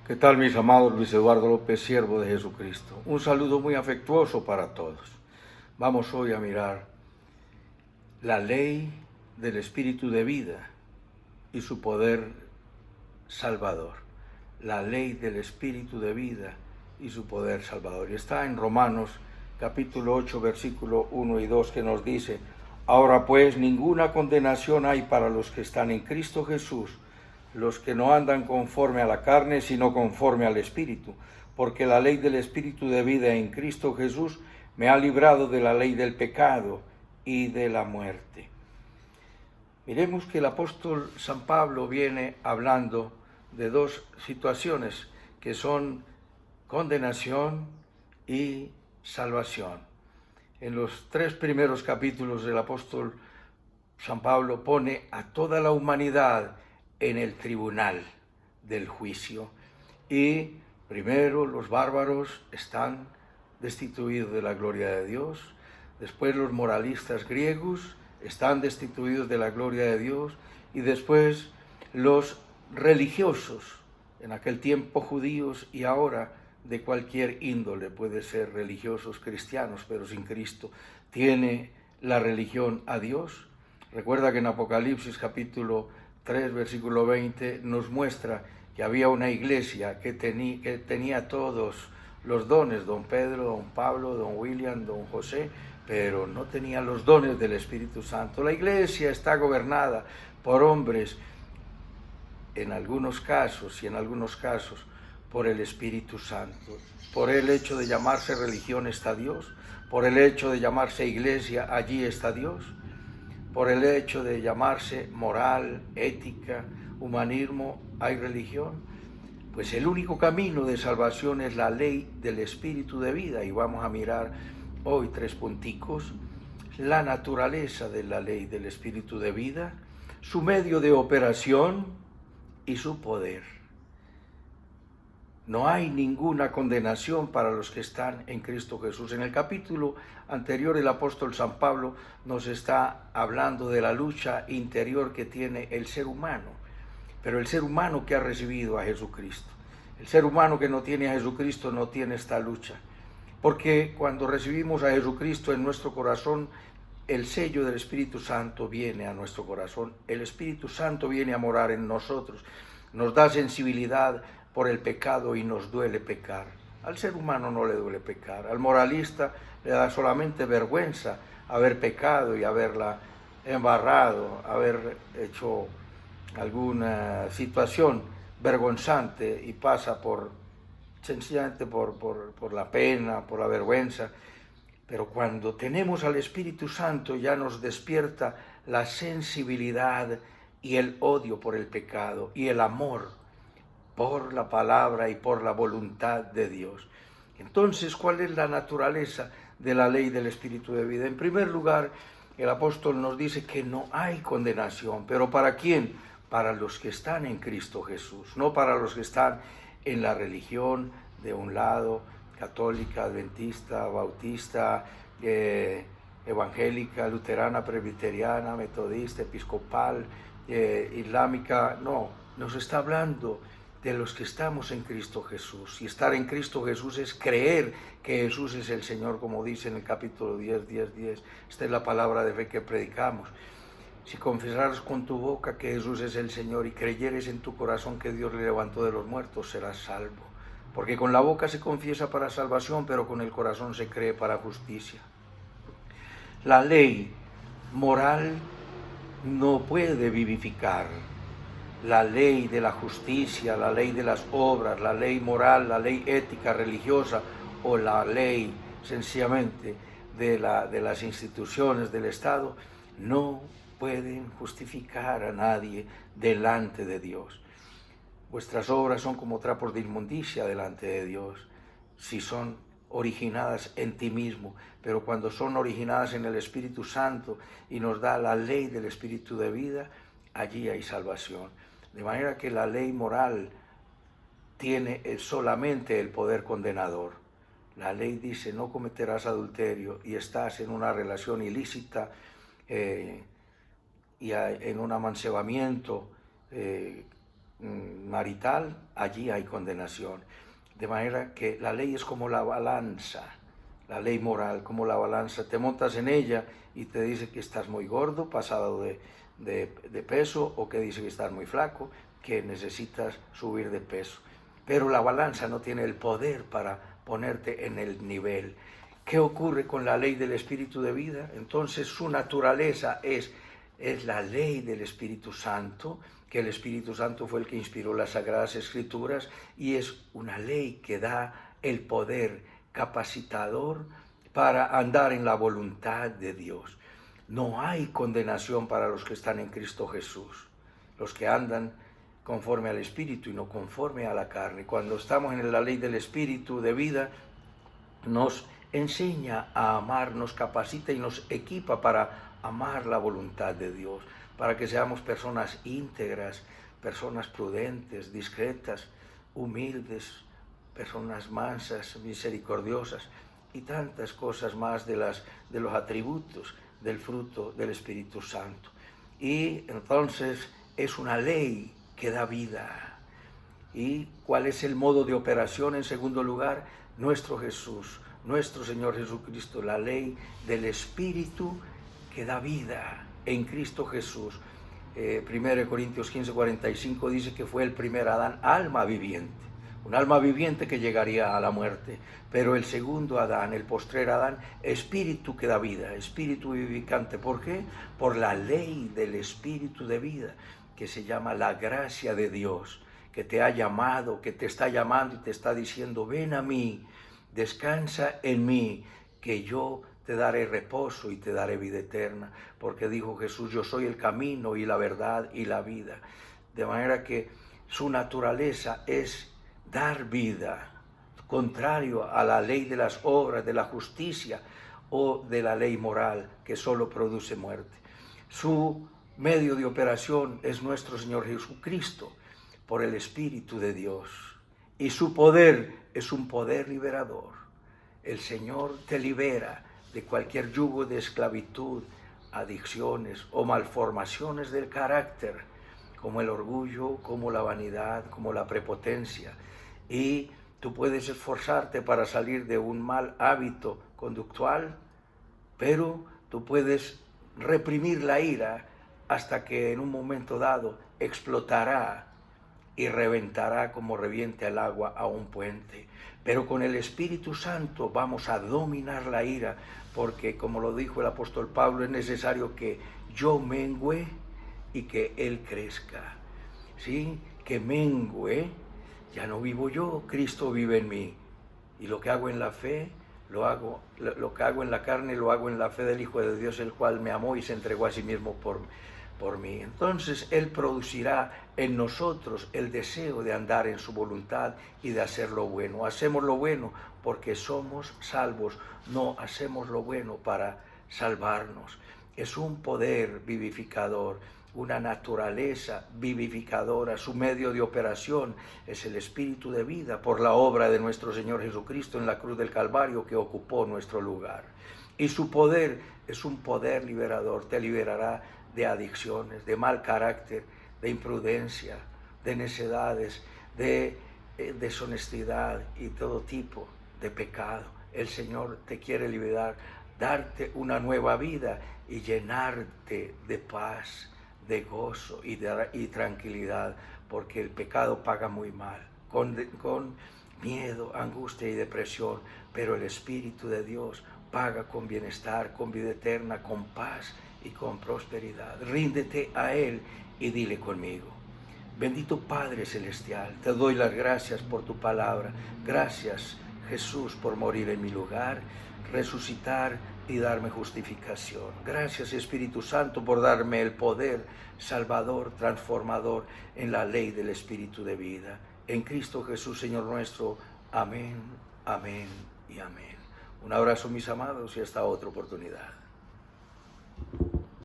¿Qué tal, mis amados? Luis Eduardo López, siervo de Jesucristo. Un saludo muy afectuoso para todos. Vamos hoy a mirar la ley del Espíritu de vida y su poder salvador. La ley del Espíritu de vida y su poder salvador. Y está en Romanos capítulo 8, versículo 1 y 2, que nos dice: ahora pues ninguna condenación hay para los que están en Cristo Jesús, los que no andan conforme a la carne, sino conforme al Espíritu, porque la ley del Espíritu de vida en Cristo Jesús me ha librado de la ley del pecado y de la muerte. Miremos que el apóstol San Pablo viene hablando de dos situaciones que son condenación y salvación. En los 3 primeros capítulos del apóstol San Pablo pone a toda la humanidad en el tribunal del juicio. Y primero los bárbaros están destituidos de la gloria de Dios, después los moralistas griegos están destituidos de la gloria de Dios, y después los religiosos, en aquel tiempo judíos y ahora de cualquier índole, puede ser religiosos cristianos, pero sin Cristo. ¿Tiene la religión a Dios? Recuerda que en Apocalipsis capítulo 3, versículo 20, nos muestra que había una iglesia que tenía todos los dones, don Pedro, don Pablo, don William, don José, pero no tenía los dones del Espíritu Santo. La iglesia está gobernada por hombres, en algunos casos y en algunos casos por el Espíritu Santo. Por el hecho de llamarse religión está Dios, por el hecho de llamarse iglesia, allí está Dios, por el hecho de llamarse moral, ética, humanismo, hay religión. Pues el único camino de salvación es la ley del Espíritu de vida, y vamos a mirar hoy 3 punticos: la naturaleza de la ley del Espíritu de vida, su medio de operación y su poder. No hay ninguna condenación para los que están en Cristo Jesús. En el capítulo anterior, el apóstol San Pablo nos está hablando de la lucha interior que tiene el ser humano, pero el ser humano que ha recibido a Jesucristo. El ser humano que no tiene a Jesucristo no tiene esta lucha, porque cuando recibimos a Jesucristo en nuestro corazón, el sello del Espíritu Santo viene a nuestro corazón. El Espíritu Santo viene a morar en nosotros, nos da sensibilidad por el pecado y nos duele pecar. Al ser humano no le duele pecar, al moralista le da solamente vergüenza haber pecado y haberla embarrado, haber hecho alguna situación vergonzante, y pasa sencillamente por la pena, por la vergüenza. Pero cuando tenemos al Espíritu Santo, ya nos despierta la sensibilidad y el odio por el pecado y el amor por la palabra y por la voluntad de Dios. Entonces, ¿cuál es la naturaleza de la ley del Espíritu de vida? En primer lugar, el apóstol nos dice que no hay condenación, pero ¿para quién? Para los que están en Cristo Jesús, no para los que están en la religión de un lado, católica, adventista, bautista, evangélica, luterana, presbiteriana, metodista, episcopal, islámica. No, nos está hablando de los que estamos en Cristo Jesús. Y estar en Cristo Jesús es creer que Jesús es el Señor, como dice en el capítulo 10, 10, 10. Esta es la palabra de fe que predicamos. Si confesares con tu boca que Jesús es el Señor y creyeres en tu corazón que Dios le levantó de los muertos, serás salvo. Porque con la boca se confiesa para salvación, pero con el corazón se cree para justicia. La ley moral no puede vivificar. La ley de la justicia, la ley de las obras, la ley moral, la ley ética, religiosa, o la ley sencillamente de las instituciones del Estado, no pueden justificar a nadie delante de Dios. Vuestras obras son como trapos de inmundicia delante de Dios, si son originadas en ti mismo, pero cuando son originadas en el Espíritu Santo y nos da la ley del Espíritu de vida, allí hay salvación. De manera que la ley moral tiene solamente el poder condenador. La ley dice: no cometerás adulterio, y estás en una relación ilícita y en un amancebamiento marital, allí hay condenación. De manera que la ley es como la balanza, la ley moral, como la balanza. Te montas en ella y te dice que estás muy gordo, pasado de peso, o que dice que estás muy flaco, que necesitas subir de peso. Pero la balanza no tiene el poder para ponerte en el nivel. ¿Qué ocurre con la ley del Espíritu de vida? Entonces su naturaleza es la ley del Espíritu Santo, que el Espíritu Santo fue el que inspiró las Sagradas Escrituras, y es una ley que da el poder capacitador para andar en la voluntad de Dios. No hay condenación para los que están en Cristo Jesús, los que andan conforme al Espíritu y no conforme a la carne. Cuando estamos en la ley del Espíritu de vida, nos enseña a amar, nos capacita y nos equipa para amar la voluntad de Dios, para que seamos personas íntegras, personas prudentes, discretas, humildes, personas mansas, misericordiosas y tantas cosas más de los atributos del fruto del Espíritu Santo. Y entonces es una ley que da vida. ¿Y cuál es el modo de operación? En segundo lugar, nuestro Jesús, nuestro Señor Jesucristo, la ley del Espíritu que da vida en Cristo Jesús. 1 Corintios 15:45 dice que fue el primer Adán, alma viviente, un alma viviente que llegaría a la muerte, pero el segundo Adán, el postrer Adán, espíritu que da vida, espíritu vivificante. ¿Por qué? Por la ley del Espíritu de vida, que se llama la gracia de Dios, que te ha llamado, que te está llamando y te está diciendo: ven a mí, descansa en mí, que yo te daré reposo y te daré vida eterna, porque dijo Jesús: yo soy el camino y la verdad y la vida. De manera que su naturaleza es dar vida, contrario a la ley de las obras, de la justicia o de la ley moral, que solo produce muerte. Su medio de operación es nuestro Señor Jesucristo, por el Espíritu de Dios, y su poder es un poder liberador. El Señor te libera de cualquier yugo de esclavitud, adicciones o malformaciones del carácter, como el orgullo, como la vanidad, como la prepotencia. Y tú puedes esforzarte para salir de un mal hábito conductual, pero tú puedes reprimir la ira hasta que en un momento dado explotará y reventará como revienta el agua a un puente. Pero con el Espíritu Santo vamos a dominar la ira, porque, como lo dijo el apóstol Pablo, es necesario que yo mengüe y que Él crezca. ¿Sí? Que mengüe, ya no vivo yo, Cristo vive en mí. Y lo que hago en la fe, lo que hago en la carne, lo hago en la fe del Hijo de Dios, el cual me amó y se entregó a sí mismo por mí. Entonces Él producirá en nosotros el deseo de andar en su voluntad y de hacer lo bueno. Hacemos lo bueno porque somos salvos, no hacemos lo bueno para salvarnos. Es un poder vivificador, una naturaleza vivificadora. Su medio de operación es el Espíritu de vida por la obra de nuestro Señor Jesucristo en la cruz del Calvario, que ocupó nuestro lugar. Y su poder es un poder liberador, te liberará de adicciones, de mal carácter, de imprudencia, de necedades, de deshonestidad y todo tipo de pecado. El Señor te quiere liberar, darte una nueva vida y llenarte de paz, de gozo y tranquilidad, porque el pecado paga muy mal, con miedo, angustia y depresión, pero el Espíritu de Dios paga con bienestar, con vida eterna, con paz y con prosperidad. Ríndete a Él y dile conmigo: bendito Padre Celestial, te doy las gracias por tu palabra. Gracias, Jesús, por morir en mi lugar, resucitar y darme justificación. Gracias, Espíritu Santo, por darme el poder salvador, transformador en la ley del Espíritu de vida. En Cristo Jesús, Señor nuestro. Amén, amén y amén. Un abrazo, mis amados, y hasta otra oportunidad.